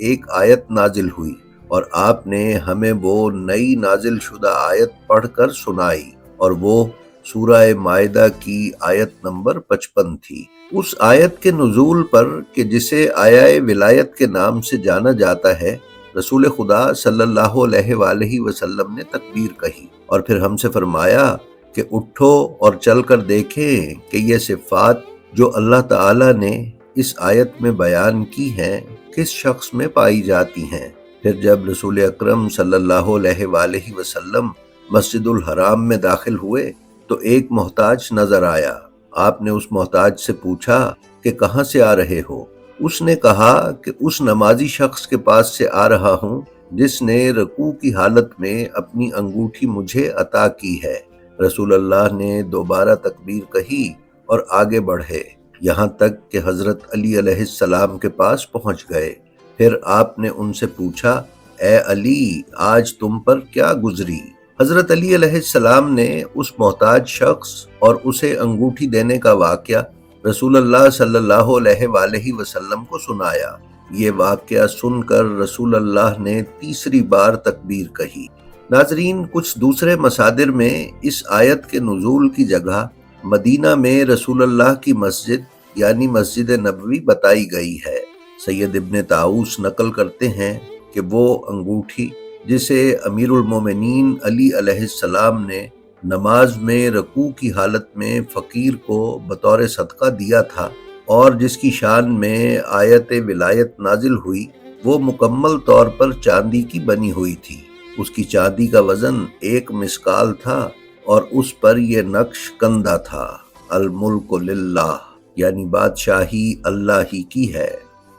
ایک آیت نازل ہوئی اور آپ نے ہمیں وہ نئی نازل شدہ آیت پڑھ کر سنائی، اور وہ سورہ مائدہ کی آیت نمبر 55 تھی۔ اس آیت کے نزول پر کہ جسے آیہ ولایت کے نام سے جانا جاتا ہے، رسول خدا صلی اللہ علیہ وآلہ وسلم نے تکبیر کہی اور پھر ہم سے فرمایا کہ اٹھو اور چل کر دیکھیں کہ یہ صفات جو اللہ تعالی نے اس آیت میں بیان کی ہیں کس شخص میں پائی جاتی ہیں۔ پھر جب رسول اکرم صلی اللہ علیہ وآلہ وسلم مسجد الحرام میں داخل ہوئے تو ایک محتاج نظر آیا۔ آپ نے اس محتاج سے پوچھا کہ کہاں سے آ رہے ہو؟ اس نے کہا کہ اس نمازی شخص کے پاس سے آ رہا ہوں جس نے رکوع کی حالت میں اپنی انگوٹھی مجھے عطا کی ہے۔ رسول اللہ نے دوبارہ تکبیر کہی اور آگے بڑھے یہاں تک کہ حضرت علی علیہ السلام کے پاس پہنچ گئے۔ پھر آپ نے ان سے پوچھا، اے علی، آج تم پر کیا گزری؟ حضرت علی علیہ السلام نے اس محتاج شخص اور اسے انگوٹھی دینے کا واقعہ رسول اللہ صلی اللہ علیہ وآلہ وسلم کو سنایا۔ یہ واقعہ سن کر رسول اللہ نے تیسری بار تکبیر کہی۔ ناظرین، کچھ دوسرے مصادر میں اس آیت کے نزول کی جگہ مدینہ میں رسول اللہ کی مسجد یعنی مسجد نبوی بتائی گئی ہے۔ سید ابن طاؤس نقل کرتے ہیں کہ وہ انگوٹھی جسے امیر المومنین علی علیہ السلام نے نماز میں رکوع کی حالت میں فقیر کو بطور صدقہ دیا تھا اور جس کی شان میں آیت ولایت نازل ہوئی، وہ مکمل طور پر چاندی کی بنی ہوئی تھی۔ اس کی چاندی کا وزن 1 مسکال تھا اور اس پر یہ نقش کندہ تھا، الملک للہ، یعنی بادشاہی اللہ ہی کی ہے۔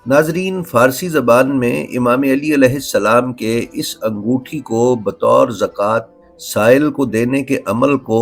ناظرین، فارسی زبان میں امام علی علیہ السلام کے اس انگوٹھی کو بطور زکوٰۃ سائل کو دینے کے عمل کو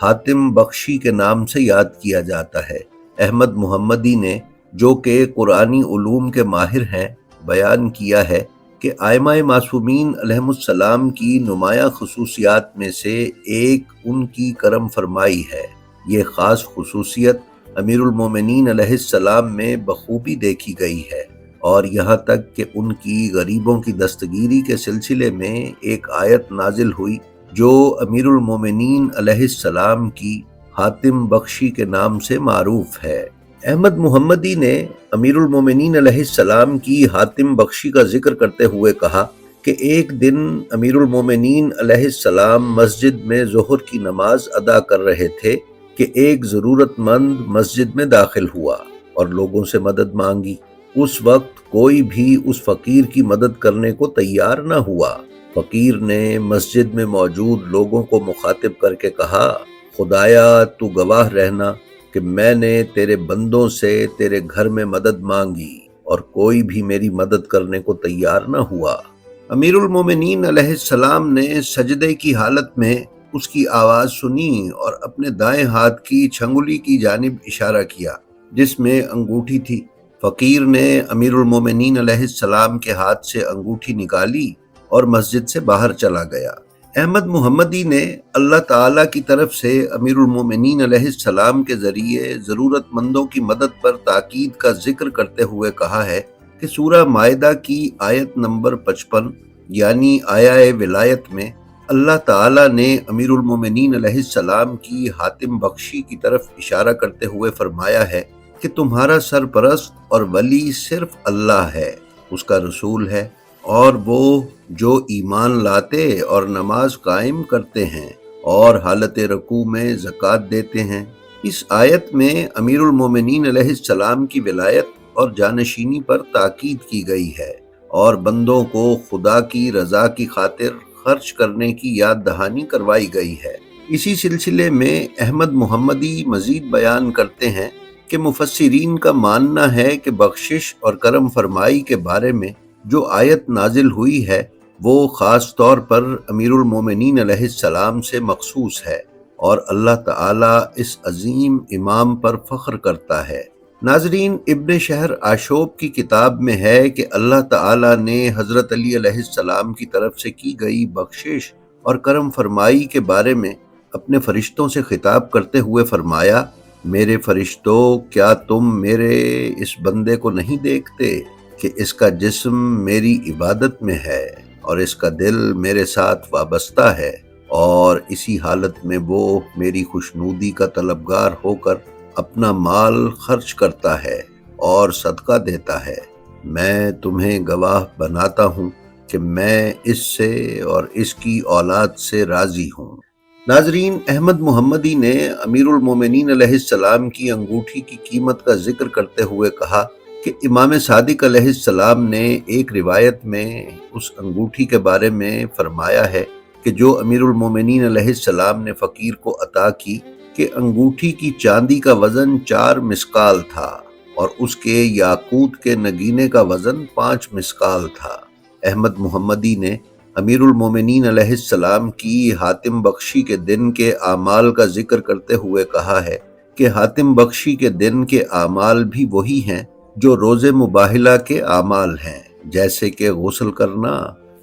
حاتم بخشی کے نام سے یاد کیا جاتا ہے۔ احمد محمدی نے، جو کہ قرآنی علوم کے ماہر ہیں، بیان کیا ہے کہ ائمہ معصومین علیہم السلام کی نمایاں خصوصیات میں سے ایک ان کی کرم فرمائی ہے۔ یہ خاص خصوصیت امیر المومنین علیہ السلام میں بخوبی دیکھی گئی ہے، اور یہاں تک کہ ان کی غریبوں کی دستگیری کے سلسلے میں ایک آیت نازل ہوئی جو امیر المومنین علیہ السلام کی حاتم بخشی کے نام سے معروف ہے۔ احمد محمدی نے امیر المومنین علیہ السلام کی حاتم بخشی کا ذکر کرتے ہوئے کہا کہ ایک دن امیر المومنین علیہ السلام مسجد میں ظہر کی نماز ادا کر رہے تھے کہ ایک ضرورت مند مسجد میں داخل ہوا اور لوگوں سے مدد مانگی۔ اس وقت کوئی بھی اس فقیر کی مدد کرنے کو تیار نہ ہوا۔ فقیر نے مسجد میں موجود لوگوں کو مخاطب کر کے کہا، خدایا تو گواہ رہنا کہ میں نے تیرے بندوں سے تیرے گھر میں مدد مانگی اور کوئی بھی میری مدد کرنے کو تیار نہ ہوا۔ امیر المومنین علیہ السلام نے سجدے کی حالت میں اس کی آواز سنی اور اپنے دائیں ہاتھ کی چھنگلی کی جانب اشارہ کیا جس میں انگوٹھی تھی۔ فقیر نے امیر المومنین علیہ السلام کے ہاتھ سے انگوٹھی نکالی اور مسجد سے باہر چلا گیا۔ احمد محمدی نے اللہ تعالیٰ کی طرف سے امیر المومنین علیہ السلام کے ذریعے ضرورت مندوں کی مدد پر تاکید کا ذکر کرتے ہوئے کہا ہے کہ سورہ مائدہ کی آیت نمبر 55 یعنی آیہ ولایت میں اللہ تعالیٰ نے امیر المومنین علیہ السلام کی حاتم بخشی کی طرف اشارہ کرتے ہوئے فرمایا ہے کہ تمہارا سرپرست اور ولی صرف اللہ ہے، اس کا رسول ہے، اور وہ جو ایمان لاتے اور نماز قائم کرتے ہیں اور حالت رکوع میں زکوٰۃ دیتے ہیں۔ اس آیت میں امیر المومنین علیہ السلام کی ولایت اور جانشینی پر تاکید کی گئی ہے اور بندوں کو خدا کی رضا کی خاطر خرچ کرنے کی یاد دہانی کروائی گئی ہے۔ اسی سلسلے میں احمد محمدی مزید بیان کرتے ہیں کہ مفسرین کا ماننا ہے کہ بخشش اور کرم فرمائی کے بارے میں جو آیت نازل ہوئی ہے وہ خاص طور پر امیر المومنین علیہ السلام سے مخصوص ہے اور اللہ تعالیٰ اس عظیم امام پر فخر کرتا ہے۔ ناظرین، ابن شہر آشوب کی کتاب میں ہے کہ اللہ تعالیٰ نے حضرت علی علیہ السلام کی طرف سے کی گئی بخشش اور کرم فرمائی کے بارے میں اپنے فرشتوں سے خطاب کرتے ہوئے فرمایا، میرے فرشتوں، کیا تم میرے اس بندے کو نہیں دیکھتے کہ اس کا جسم میری عبادت میں ہے اور اس کا دل میرے ساتھ وابستہ ہے، اور اسی حالت میں وہ میری خوشنودی کا طلبگار ہو کر اپنا مال خرچ کرتا ہے اور صدقہ دیتا ہے، میں تمہیں گواہ بناتا ہوں کہ میں اس سے اور اس کی اولاد سے راضی ہوں۔ ناظرین، احمد محمدی نے امیر المومنین علیہ السلام کی انگوٹھی کی قیمت کا ذکر کرتے ہوئے کہا کہ امام صادق علیہ السلام نے ایک روایت میں اس انگوٹھی کے بارے میں فرمایا ہے کہ جو امیر المومنین علیہ السلام نے فقیر کو عطا کی، کہ انگوٹھی کی چاندی کا وزن 4 مسقال تھا اور اس کے یاقوت کے نگینے کا وزن 5 مسقال تھا۔ احمد محمدی نے امیر المومنین علیہ السلام کی حاتم بخشی کے دن کے اعمال کا ذکر کرتے ہوئے کہا ہے کہ حاتم بخشی کے دن کے اعمال بھی وہی ہیں جو روز مباہلہ کے اعمال ہیں، جیسے کہ غسل کرنا،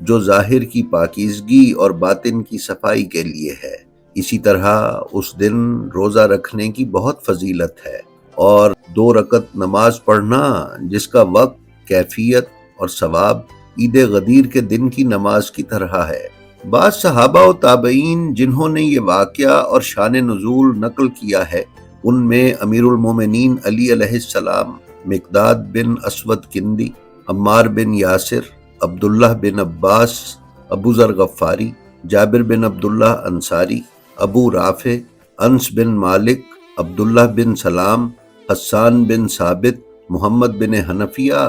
جو ظاہر کی پاکیزگی اور باطن کی صفائی کے لیے ہے۔ اسی طرح اس دن روزہ رکھنے کی بہت فضیلت ہے، اور 2 رکعت نماز پڑھنا جس کا وقت، کیفیت اور ثواب عید غدیر کے دن کی نماز کی طرح ہے۔ بعض صحابہ و تابعین جنہوں نے یہ واقعہ اور شان نزول نقل کیا ہے، ان میں امیر المومنین علی علیہ السلام، مقداد بن اسود کندی، عمار بن یاسر، عبداللہ بن عباس، ابو ذر غفاری، جابر بن عبداللہ انصاری، ابو رافع، انس بن مالک، عبداللہ بن سلام، حسان بن ثابت، محمد بن حنفیہ،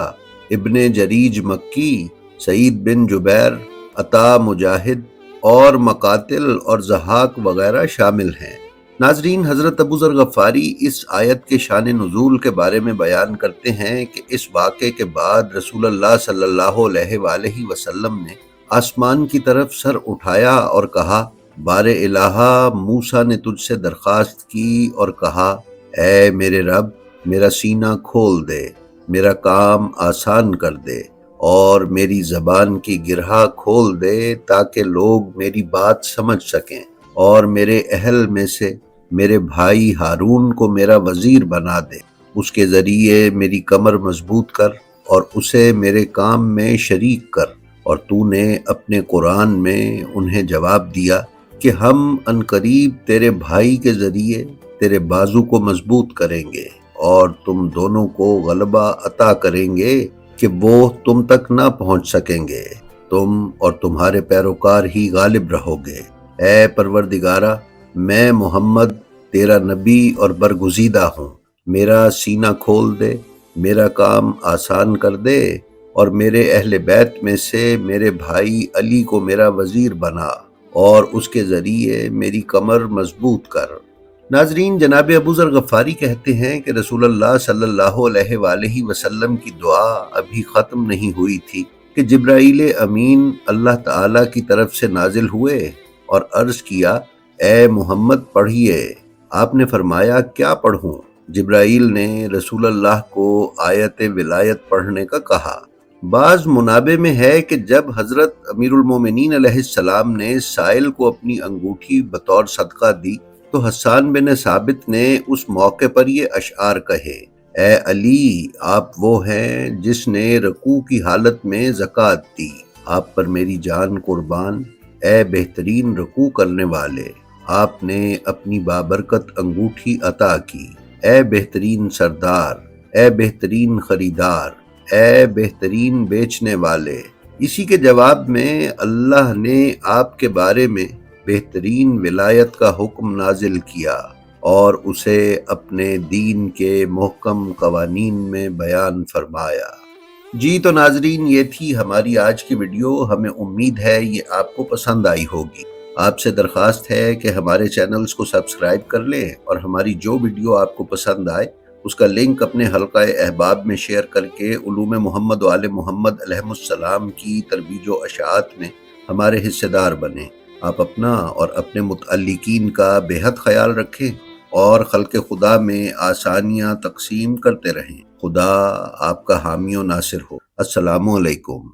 ابن جریج مکی، سعید بن جبیر، عطا، مجاہد اور مقاتل اور ضحاک وغیرہ شامل ہیں۔ ناظرین، حضرت ابو ذر غفاری اس آیت کے شان نزول کے بارے میں بیان کرتے ہیں کہ اس واقعے کے بعد رسول اللہ صلی اللہ علیہ وآلہ وسلم نے آسمان کی طرف سر اٹھایا اور کہا، بار الہا، موسیٰ نے تجھ سے درخواست کی اور کہا، اے میرے رب، میرا سینہ کھول دے، میرا کام آسان کر دے اور میری زبان کی گرہ کھول دے تاکہ لوگ میری بات سمجھ سکیں، اور میرے اہل میں سے میرے بھائی ہارون کو میرا وزیر بنا دے، اس کے ذریعے میری کمر مضبوط کر اور اسے میرے کام میں شریک کر۔ اور تو نے اپنے قرآن میں انہیں جواب دیا کہ ہم عنقریب تیرے بھائی کے ذریعے تیرے بازو کو مضبوط کریں گے اور تم دونوں کو غلبہ عطا کریں گے کہ وہ تم تک نہ پہنچ سکیں گے، تم اور تمہارے پیروکار ہی غالب رہو گے۔ اے پروردگارہ، میں محمد تیرا نبی اور برگزیدہ ہوں، میرا سینہ کھول دے، میرا کام آسان کر دے اور میرے اہل بیت میں سے میرے بھائی علی کو میرا وزیر بنا اور اس کے ذریعے میری کمر مضبوط کر۔ ناظرین، جناب ابو ذر غفاری کہتے ہیں کہ رسول اللہ صلی اللہ علیہ وآلہ وسلم کی دعا ابھی ختم نہیں ہوئی تھی کہ جبرائیل امین اللہ تعالیٰ کی طرف سے نازل ہوئے اور عرض کیا، اے محمد پڑھیے۔ آپ نے فرمایا، کیا پڑھوں؟ جبرائیل نے رسول اللہ کو آیت ولایت پڑھنے کا کہا۔ بعض منابع میں ہے کہ جب حضرت امیر المومنین علیہ السلام نے سائل کو اپنی انگوٹھی بطور صدقہ دی تو حسان بن ثابت نے اس موقع پر یہ اشعار کہے، اے علی، آپ وہ ہیں جس نے رکوع کی حالت میں زکوٰۃ دی، آپ پر میری جان قربان، اے بہترین رکوع کرنے والے، آپ نے اپنی بابرکت انگوٹھی عطا کی، اے بہترین سردار، اے بہترین خریدار، اے بہترین بیچنے والے۔ اسی کے جواب میں اللہ نے آپ کے بارے میں بہترین ولایت کا حکم نازل کیا اور اسے اپنے دین کے محکم قوانین میں بیان فرمایا۔ جی تو ناظرین، یہ تھی ہماری آج کی ویڈیو۔ ہمیں امید ہے یہ آپ کو پسند آئی ہوگی۔ آپ سے درخواست ہے کہ ہمارے چینلز کو سبسکرائب کر لیں اور ہماری جو ویڈیو آپ کو پسند آئے اس کا لنک اپنے حلقہ احباب میں شیئر کر کے علوم محمد و آل محمد علیہ السلام کی ترویج و اشاعت میں ہمارے حصے دار بنیں۔ آپ اپنا اور اپنے متعلقین کا بے حد خیال رکھیں اور خلق خدا میں آسانیاں تقسیم کرتے رہیں۔ خدا آپ کا حامی و ناصر ہو۔ السلام علیکم۔